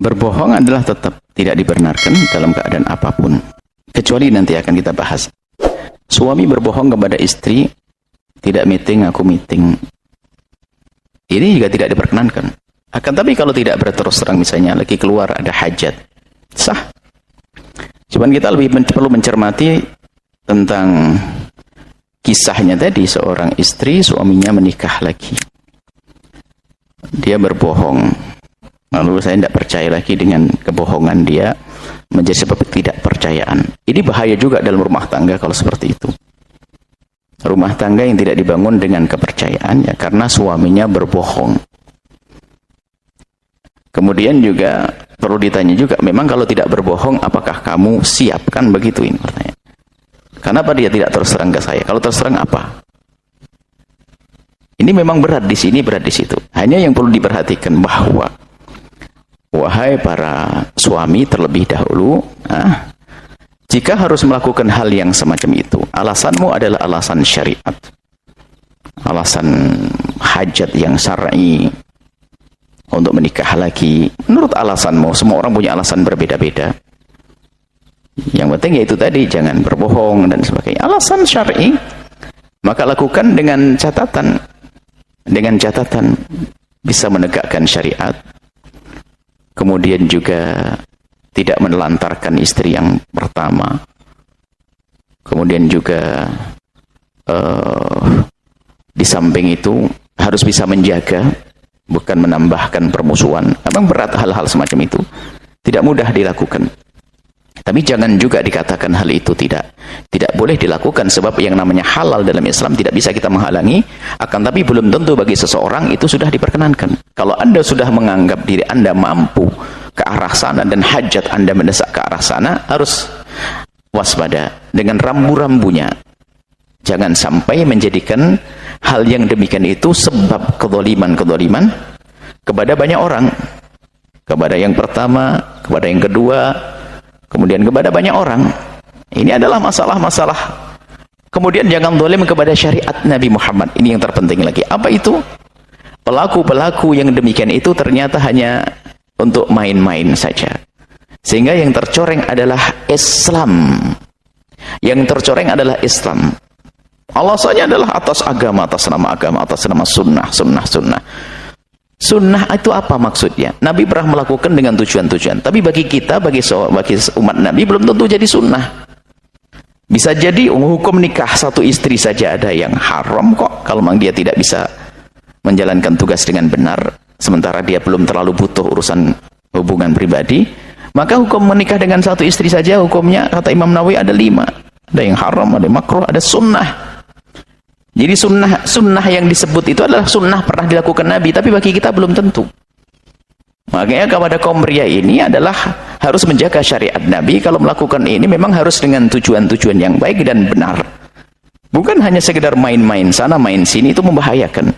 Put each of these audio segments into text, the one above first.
Berbohong adalah tetap tidak dibenarkan dalam keadaan apapun. Kecuali nanti akan kita bahas. Suami berbohong kepada istri, tidak meeting, aku meeting. Ini juga tidak diperkenankan. Akan tapi kalau tidak berterus terang, misalnya lagi keluar ada hajat, sah. Cuman kita lebih perlu mencermati tentang kisahnya tadi, seorang istri suaminya menikah lagi. Dia berbohong. Lalu saya tidak percaya lagi dengan kebohongan dia, menjadi sebab ketidakpercayaan. Ini bahaya juga dalam rumah tangga kalau seperti itu. Rumah tangga yang tidak dibangun dengan kepercayaan, ya karena suaminya berbohong. Kemudian juga perlu ditanya juga, memang kalau tidak berbohong, apakah kamu siap? Kan begitu ini pertanyaan. Kenapa dia tidak terus terang ke saya? Kalau terus terang apa? Ini memang berat di sini, berat di situ. Hanya yang perlu diperhatikan bahwa wahai para suami terlebih dahulu, jika harus melakukan hal yang semacam itu, alasanmu adalah alasan syariat, alasan hajat yang syar'i untuk menikah lagi. Menurut alasanmu, semua orang punya alasan berbeda-beda. Yang penting yaitu tadi, jangan berbohong dan sebagainya. Alasan syar'i, maka lakukan dengan catatan bisa menegakkan syariat. Kemudian juga tidak menelantarkan istri yang pertama. Kemudian juga di samping itu harus bisa menjaga, bukan menambahkan permusuhan. Memang berat hal-hal semacam itu, tidak mudah dilakukan. Tapi jangan juga dikatakan hal itu tidak boleh dilakukan, sebab yang namanya halal dalam Islam tidak bisa kita menghalangi. Akan tapi belum tentu bagi seseorang itu sudah diperkenankan. Kalau Anda sudah menganggap diri Anda mampu ke arah sana dan hajat Anda mendesak ke arah sana, harus waspada dengan rambu-rambunya. Jangan sampai menjadikan hal yang demikian itu sebab kedoliman kepada banyak orang, kepada yang pertama, kepada yang kedua, kemudian kepada banyak orang. Ini adalah masalah-masalah. Kemudian jangan zalim kepada syariat Nabi Muhammad. Ini yang terpenting lagi. Apa itu? Pelaku-pelaku yang demikian itu ternyata hanya untuk main-main saja. Sehingga yang tercoreng adalah Islam. Yang tercoreng adalah Islam. Alasannya adalah atas agama, atas nama sunnah. Sunnah itu apa maksudnya? Nabi pernah melakukan dengan tujuan-tujuan. Tapi bagi kita, bagi umat Nabi, belum tentu jadi sunnah. Bisa jadi hukum nikah satu istri saja ada yang haram kok, kalau memang dia tidak bisa menjalankan tugas dengan benar, sementara dia belum terlalu butuh urusan hubungan pribadi. Maka hukum menikah dengan satu istri saja, hukumnya kata Imam Nawawi ada 5. Ada yang haram, ada yang makruh, ada sunnah. Jadi sunnah yang disebut itu adalah sunnah pernah dilakukan Nabi, tapi bagi kita belum tentu. Makanya kepada kaum pria ini adalah harus menjaga syariat Nabi. Kalau melakukan ini memang harus dengan tujuan-tujuan yang baik dan benar. Bukan hanya sekedar main-main sana, main sini, itu membahayakan.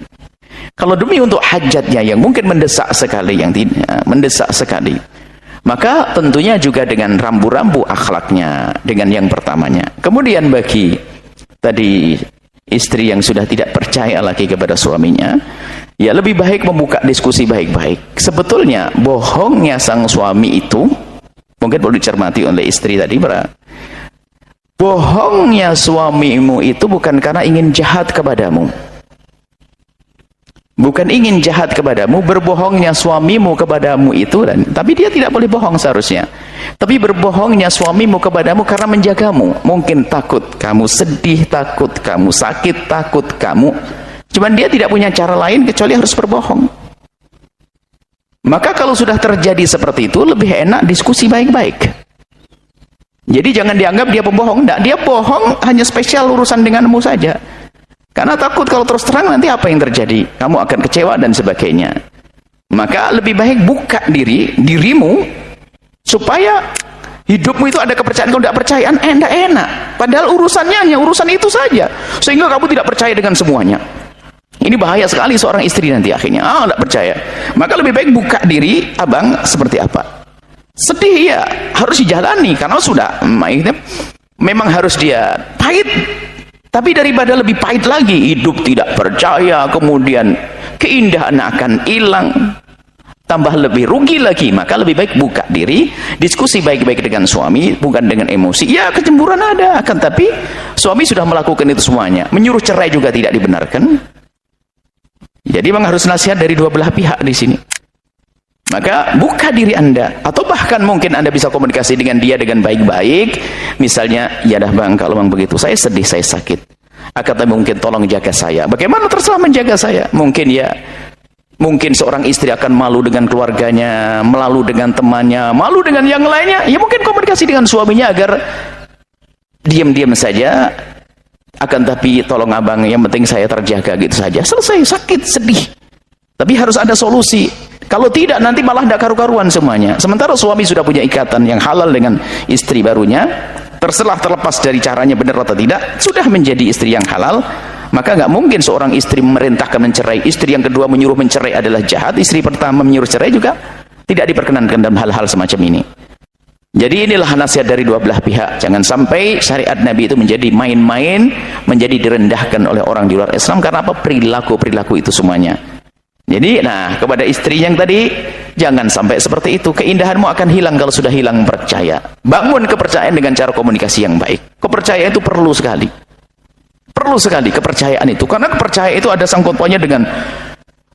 Kalau demi untuk hajatnya yang mungkin mendesak sekali, yang tidak mendesak sekali, maka tentunya juga dengan rambu-rambu akhlaknya, dengan yang pertamanya. Kemudian bagi tadi istri yang sudah tidak percaya lagi kepada suaminya, ya lebih baik membuka diskusi baik-baik. Sebetulnya bohongnya sang suami itu mungkin perlu dicermati oleh istri tadi. Bohongnya suamimu itu bukan karena ingin jahat kepadamu, bukan ingin jahat kepadamu. Berbohongnya suamimu kepadamu itu, tapi dia tidak boleh bohong seharusnya. Tapi berbohongnya suamimu kepadamu karena menjagamu. Mungkin takut kamu sedih, takut kamu sakit, takut kamu. Cuman dia tidak punya cara lain kecuali harus berbohong. Maka kalau sudah terjadi seperti itu, lebih enak diskusi baik-baik. Jadi jangan dianggap dia pembohong. Tidak, dia bohong hanya spesial urusan denganmu saja. Karena takut kalau terus terang nanti apa yang terjadi? Kamu akan kecewa dan sebagainya. Maka lebih baik buka dirimu, supaya hidupmu itu ada kepercayaan. Kalau tidak percayaan, tidak enak. Padahal urusannya hanya urusan itu saja, sehingga kamu tidak percaya dengan semuanya. Ini bahaya sekali seorang istri nanti akhirnya tidak percaya. Maka lebih baik buka diri, abang seperti apa. Sedih ya harus dijalani, karena sudah memang harus dia pahit. Tapi daripada lebih pahit lagi, hidup tidak percaya, kemudian keindahan akan hilang. tambah lebih rugi lagi. Maka lebih baik buka diri, diskusi baik-baik dengan suami, bukan dengan emosi. Ya, kecemburuan ada, akan tapi suami sudah melakukan itu semuanya. Menyuruh cerai juga tidak dibenarkan. Jadi memang harus nasihat dari dua belah pihak di sini. Maka buka diri Anda, atau bahkan mungkin Anda bisa komunikasi dengan dia dengan baik-baik. Misalnya, ya dah bang, kalau memang begitu, saya sedih, saya sakit. Akan tapi mungkin tolong jaga saya. Bagaimana terserah menjaga saya? Mungkin ya, mungkin seorang istri akan malu dengan keluarganya, malu dengan temannya, malu dengan yang lainnya. Ya mungkin komunikasi dengan suaminya agar diam-diam saja. Akan tapi tolong abang, yang penting saya terjaga gitu saja. Selesai, sakit, sedih. Tapi harus ada solusi. Kalau tidak nanti malah tidak karu-karuan semuanya. Sementara suami sudah punya ikatan yang halal dengan istri barunya, terlepas dari caranya benar atau tidak, sudah menjadi istri yang halal. Maka nggak mungkin seorang istri memerintahkan mencerai, istri yang kedua menyuruh mencerai adalah jahat, istri pertama menyuruh cerai juga tidak diperkenankan dalam hal-hal semacam ini. Jadi inilah nasihat dari dua belah pihak. Jangan sampai syariat Nabi itu menjadi main-main, menjadi direndahkan oleh orang di luar Islam. Karena apa? Perilaku itu semuanya. Jadi, nah, kepada istri yang tadi, jangan sampai seperti itu. Keindahanmu akan hilang kalau sudah hilang percaya. Bangun kepercayaan dengan cara komunikasi yang baik. Kepercayaan itu perlu sekali. Perlu sekali kepercayaan itu. Karena kepercayaan itu ada sangkut pautnya dengan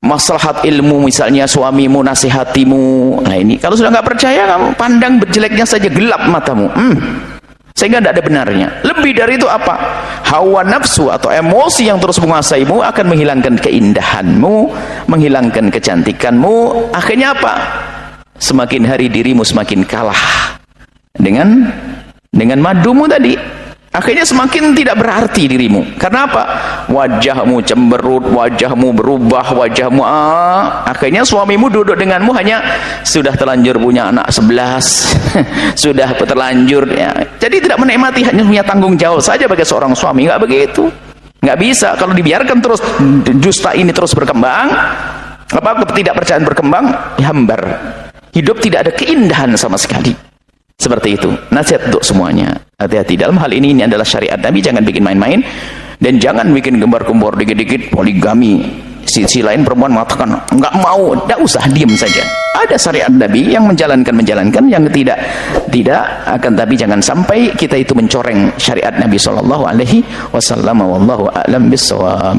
maslahat ilmu, misalnya suamimu nasihatimu. Nah ini, kalau sudah nggak percaya, kamu pandang berjeleknya saja, gelap matamu. Sehingga tidak ada benarnya. Lebih dari itu apa? Hawa nafsu atau emosi yang terus menguasaimu akan menghilangkan keindahanmu, menghilangkan kecantikanmu. Akhirnya apa? Semakin hari dirimu semakin kalah dengan madumu tadi. Akhirnya semakin tidak berarti dirimu. Karena apa? Wajahmu cemberut, wajahmu berubah, wajahmu akhirnya suamimu duduk denganmu hanya sudah terlanjur punya anak 11, sudah terlanjur ya. Jadi tidak menikmati, hanya punya tanggung jawab saja bagi seorang suami. Nggak begitu. Nggak bisa. Kalau dibiarkan terus dusta ini terus berkembang, ketidakpercayaan berkembang, hambar. Hidup tidak ada keindahan sama sekali. Seperti itu. Nasihat untuk semuanya. Hati-hati dalam hal ini adalah syariat Nabi, jangan bikin main-main dan jangan bikin gembar-gembor dikit-dikit poligami. Sisi lain perempuan mengatakan enggak mau, tidak usah, diam saja. Ada syariat Nabi yang menjalankan, yang tidak akan, tapi jangan sampai kita itu mencoreng syariat Nabi sallallahu alaihi wasallam. Wallahu a'lam bissawab.